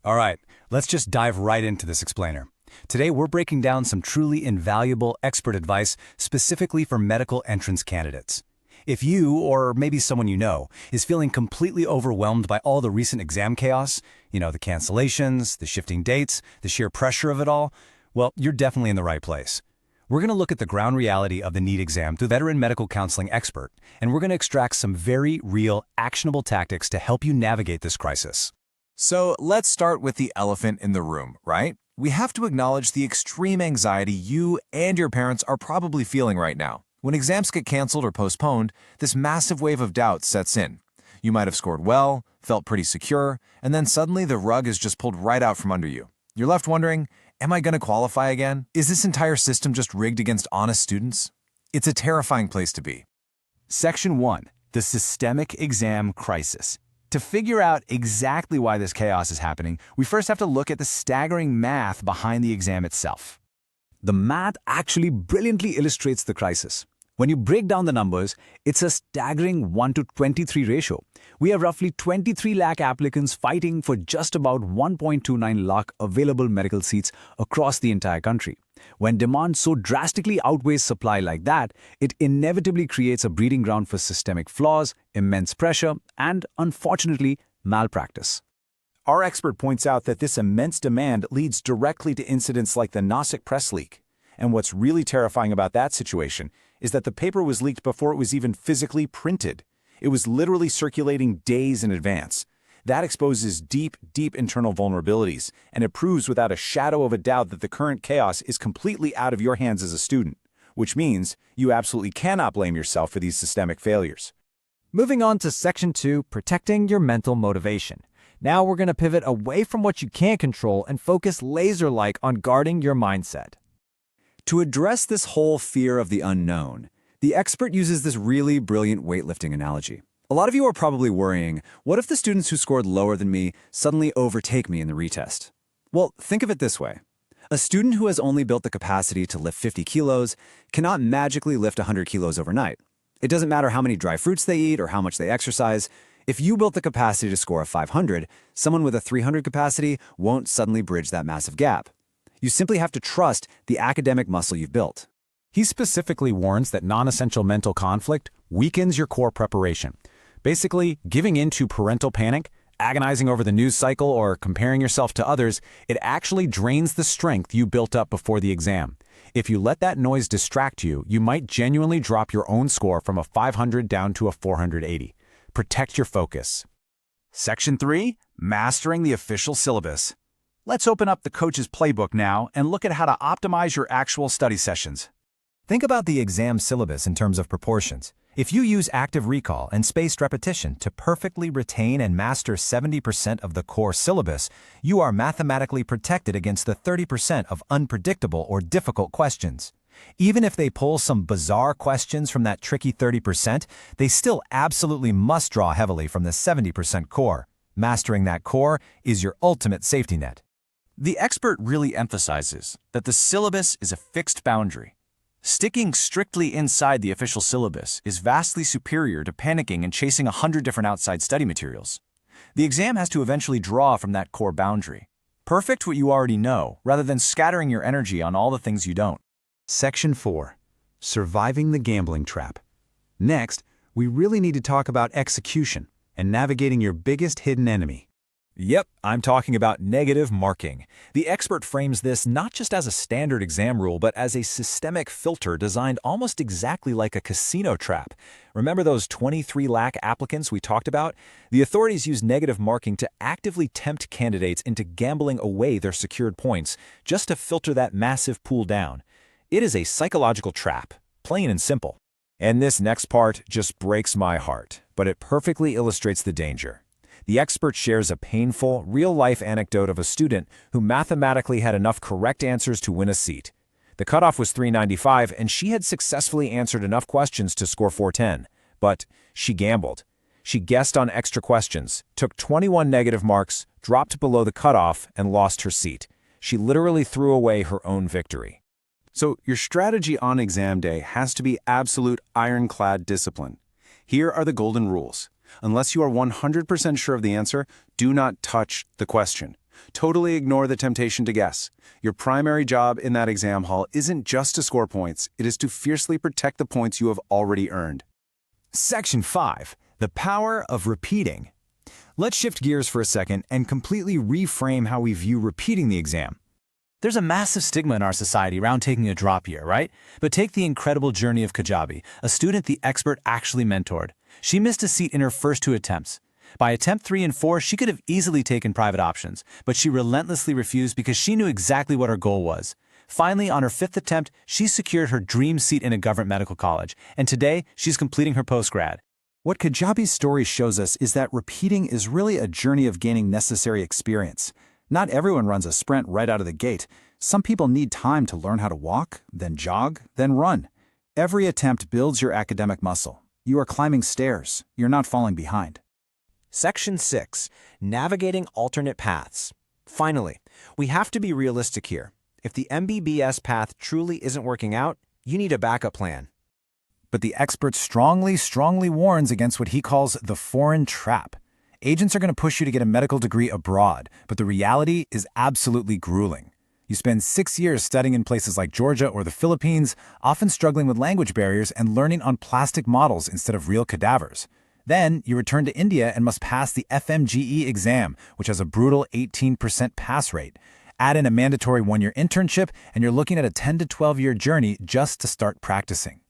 All right, let's just dive right into this explainer. Today, we're breaking down some truly invaluable expert advice specifically for medical entrance candidates. If you, or maybe someone you know, is feeling completely overwhelmed by all the recent exam chaos, the cancellations, the shifting dates, the sheer pressure of it all, well, you're definitely in the right place. We're going to look at the ground reality of the NEET exam through a veteran medical counseling expert, and we're going to extract some very real, actionable tactics to help you navigate this crisis. So let's start with the elephant in the room, right? We have to acknowledge the extreme anxiety you and your parents are probably feeling right now. When exams get canceled or postponed, this massive wave of doubt sets in. You might have scored well, felt pretty secure, and then suddenly the rug is just pulled right out from under you. You're left wondering, am I going to qualify again? Is this entire system just rigged against honest students? It's a terrifying place to be. Section 1. The Systemic Exam Crisis. To figure out exactly why this chaos is happening, we first have to look at the staggering math behind the exam itself. The math actually brilliantly illustrates the crisis. When you break down the numbers, it's a staggering 1 to 23 ratio. We have roughly 23 lakh applicants fighting for just about 1.29 lakh available medical seats across the entire country. When demand so drastically outweighs supply like that, it inevitably creates a breeding ground for systemic flaws, immense pressure, and, unfortunately, malpractice. Our expert points out that this immense demand leads directly to incidents like the Nasik press leak. And what's really terrifying about that situation is that the paper was leaked before it was even physically printed. It was literally circulating days in advance. That exposes deep, deep internal vulnerabilities, and it proves without a shadow of a doubt that the current chaos is completely out of your hands as a student, which means you absolutely cannot blame yourself for these systemic failures. Moving on to Section 2, Protecting Your Mental Motivation. Now we're going to pivot away from what you can't control and focus laser-like on guarding your mindset. To address this whole fear of the unknown, the expert uses this really brilliant weightlifting analogy. A lot of you are probably worrying, what if the students who scored lower than me suddenly overtake me in the retest? Well, think of it this way. A student who has only built the capacity to lift 50 kilos cannot magically lift 100 kilos overnight. It doesn't matter how many dry fruits they eat or how much they exercise. If you built the capacity to score a 500, someone with a 300 capacity won't suddenly bridge that massive gap. You simply have to trust the academic muscle you've built. He specifically warns that non-essential mental conflict weakens your core preparation. Basically, giving in to parental panic, agonizing over the news cycle, or comparing yourself to others, it actually drains the strength you built up before the exam. If you let that noise distract you, you might genuinely drop your own score from a 500 down to a 480. Protect your focus. Section 3, Mastering the Official Syllabus. Let's open up the coach's playbook now and look at how to optimize your actual study sessions. Think about the exam syllabus in terms of proportions. If you use active recall and spaced repetition to perfectly retain and master 70% of the core syllabus, you are mathematically protected against the 30% of unpredictable or difficult questions. Even if they pull some bizarre questions from that tricky 30%, they still absolutely must draw heavily from the 70% core. Mastering that core is your ultimate safety net. The expert really emphasizes that the syllabus is a fixed boundary. Sticking strictly inside the official syllabus is vastly superior to panicking and chasing 100 different outside study materials. The exam has to eventually draw from that core boundary. Perfect what you already know, rather than scattering your energy on all the things you don't. Section 4. Surviving the Gambling Trap. Next, we really need to talk about execution and navigating your biggest hidden enemy. Yep, I'm talking about negative marking. The expert frames this not just as a standard exam rule, but as a systemic filter designed almost exactly like a casino trap. Remember those 23 lakh applicants we talked about? The authorities use negative marking to actively tempt candidates into gambling away their secured points, just to filter that massive pool down. It is a psychological trap, plain and simple. And this next part just breaks my heart, but it perfectly illustrates the danger. The expert shares a painful, real-life anecdote of a student who mathematically had enough correct answers to win a seat. The cutoff was 395, and she had successfully answered enough questions to score 410. But she gambled. She guessed on extra questions, took 21 negative marks, dropped below the cutoff, and lost her seat. She literally threw away her own victory. So your strategy on exam day has to be absolute ironclad discipline. Here are the golden rules. Unless you are 100% sure of the answer, do not touch the question. Totally ignore the temptation to guess. Your primary job in that exam hall isn't just to score points, it is to fiercely protect the points you have already earned. Section 5. The power of repeating. Let's shift gears for a second and completely reframe how we view repeating the exam. There's a massive stigma in our society around taking a drop year, right? But take the incredible journey of Kajabi, a student the expert actually mentored. She missed a seat in her first 2 attempts. By attempt 3 and 4, she could have easily taken private options, but she relentlessly refused because she knew exactly what her goal was. Finally, on her 5th attempt, she secured her dream seat in a government medical college, and today she's completing her postgrad. What Kajabi's story shows us is that repeating is really a journey of gaining necessary experience. Not everyone runs a sprint right out of the gate. Some people need time to learn how to walk, then jog, then run. Every attempt builds your academic muscle. You are climbing stairs. You're not falling behind. Section 6. Navigating alternate paths. Finally, we have to be realistic here. If the MBBS path truly isn't working out, you need a backup plan. But the expert strongly warns against what he calls the foreign trap. Agents are going to push you to get a medical degree abroad, but the reality is absolutely grueling. You spend 6 years studying in places like Georgia or the Philippines, often struggling with language barriers and learning on plastic models instead of real cadavers. Then you return to India and must pass the FMGI exam, which has a brutal 18% pass rate. Add in a mandatory 1-year internship, and you're looking at a 10 to 12-year journey just to start practicing.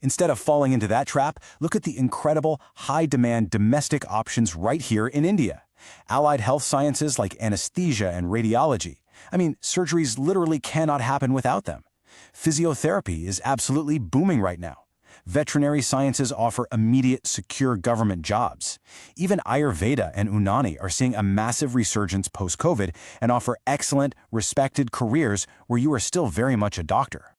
Instead of falling into that trap, look at the incredible, high-demand domestic options right here in India. Allied health sciences like anesthesia and radiology. Surgeries literally cannot happen without them. Physiotherapy is absolutely booming right now. Veterinary sciences offer immediate, secure government jobs. Even Ayurveda and Unani are seeing a massive resurgence post-COVID and offer excellent, respected careers where you are still very much a doctor.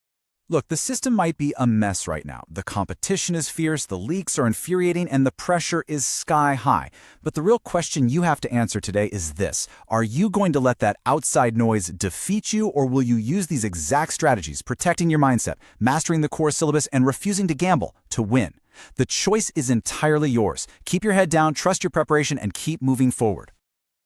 Look, the system might be a mess right now. The competition is fierce, the leaks are infuriating, and the pressure is sky high. But the real question you have to answer today is this. Are you going to let that outside noise defeat you, or will you use these exact strategies, protecting your mindset, mastering the core syllabus, and refusing to gamble, to win? The choice is entirely yours. Keep your head down, trust your preparation, and keep moving forward.